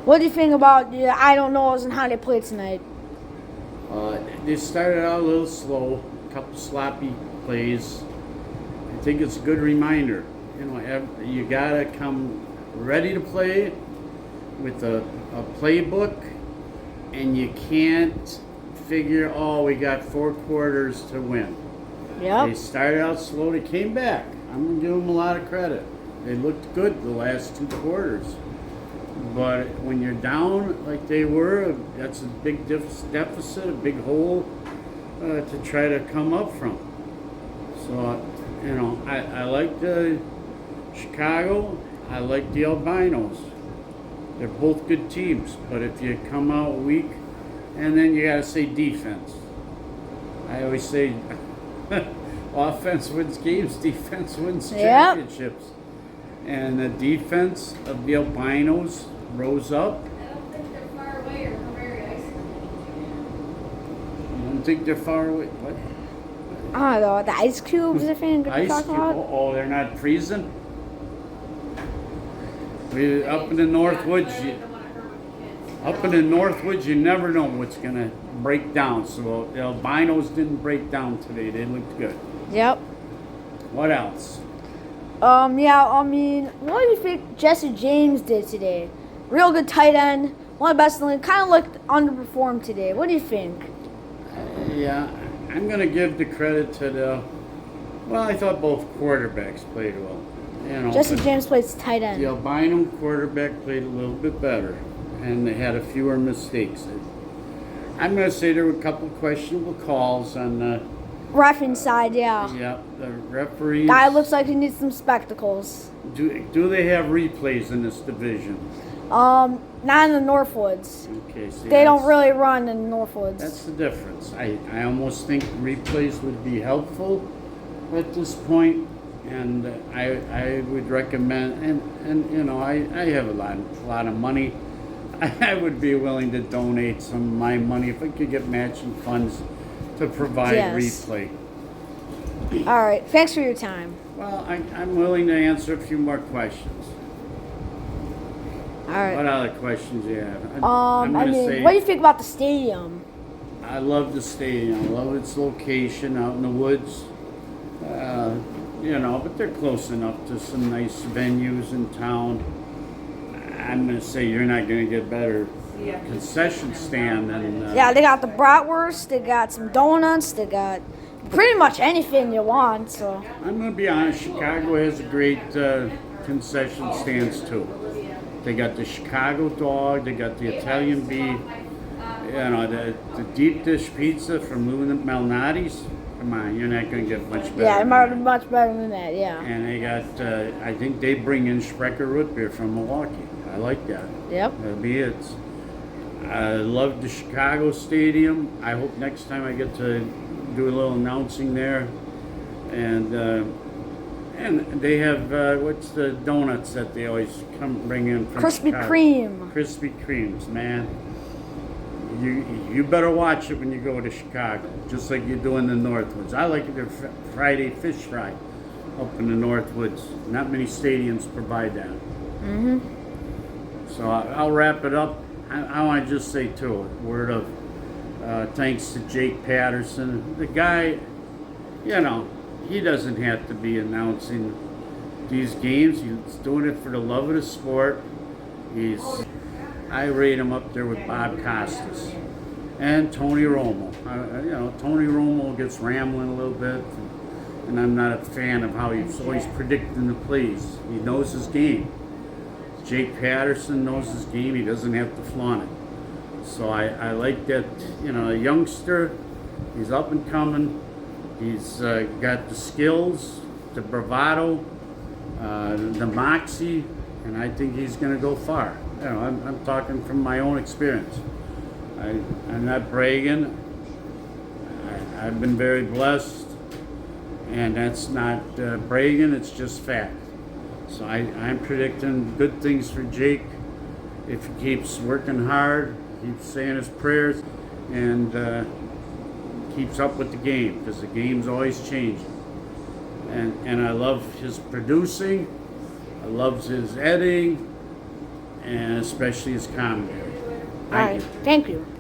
What do you think about the I don't knows and how they played tonight? They started out a little slow, a couple sloppy plays. I think it's a good reminder. You gotta come ready to play with a playbook, and you can't figure, oh, we got 4 quarters to win. Yep. They started out slow. They came back. I'm gonna give them a lot of credit. They looked good the last 2 quarters. But when you're down like they were, that's a big deficit, a big hole to try to come up from. So, I like the Chicago. I like the Albinos. They're both good teams. But if you come out weak, and then you got to say defense. I always say offense wins games, defense wins championships. And the defense of the Albinos rose up. I don't think they're far away or very isolated. You don't think they're far away? What? I don't know, the ice cubes, I think, we're Ice talking cube? about. Oh, they're not freezing? Up in the Northwoods, you never know what's going to break down. So the Albinos didn't break down today. They looked good. Yep. What else? What do you think Jesse James did today? Real good tight end, one of the best in the league. Kind of looked underperformed today. What do you think? Yeah, I'm going to give the credit to I thought both quarterbacks played well. Jesse James plays tight end. The albino quarterback played a little bit better, and they had a fewer mistakes. I'm going to say there were a couple questionable calls on the Ref inside, yeah. Yeah, the referees. Guy looks like he needs some spectacles. Do they have replays in this division? Not in the Northwoods. Okay, see, they don't really run in the Northwoods. That's the difference. I almost think replays would be helpful at this point, and I would recommend. And I have a lot of money. I would be willing to donate some of my money if I could get matching funds to provide replay. All right. Thanks for your time. Well, I'm willing to answer a few more questions. All right. What other questions do you have? What do you think about the stadium? I love the stadium. I love its location out in the woods. But they're close enough to some nice venues in town. I'm going to say you're not going to get better concession stand than... they got the bratwurst, they got some donuts, they got pretty much anything you want. So I'm going to be honest, Chicago has a great concession stands too. They got the Chicago dog, they got the Italian beef, the deep dish pizza from Lou Malnati's. Come on, you're not going to get much better. Yeah, much better than that, yeah. And they got, I think they bring in Sprecher root beer from Milwaukee. I like that. Yep. That'll be it. I love the Chicago Stadium. I hope next time I get to do a little announcing there. And they have, what's the donuts that they always bring in from Krispy Chicago? Kreme. Krispy Kremes, man. You better watch it when you go to Chicago, just like you do in the Northwoods. I like their Friday fish fry up in the Northwoods. Not many stadiums provide that. Mm-hmm. So I'll wrap it up. I want to just say, too, a word of thanks to Jake Patterson. The guy, he doesn't have to be announcing these games. He's doing it for the love of the sport. I rate him up there with Bob Costas and Tony Romo. Tony Romo gets rambling a little bit, and I'm not a fan of how he's always predicting the plays. He knows his game. Jake Patterson knows his game. He doesn't have to flaunt it. So I like that, a youngster. He's up and coming. He's got the skills, the bravado, the moxie, and I think he's going to go far. I'm talking from my own experience. I'm not bragging. I've been very blessed, and that's not bragging, it's just fact. So I'm predicting good things for Jake if he keeps working hard, keeps saying his prayers, and keeps up with the game, because the game's always changing. And I love his producing, I love his editing, and especially his commentary. All Thank right. you. Thank you.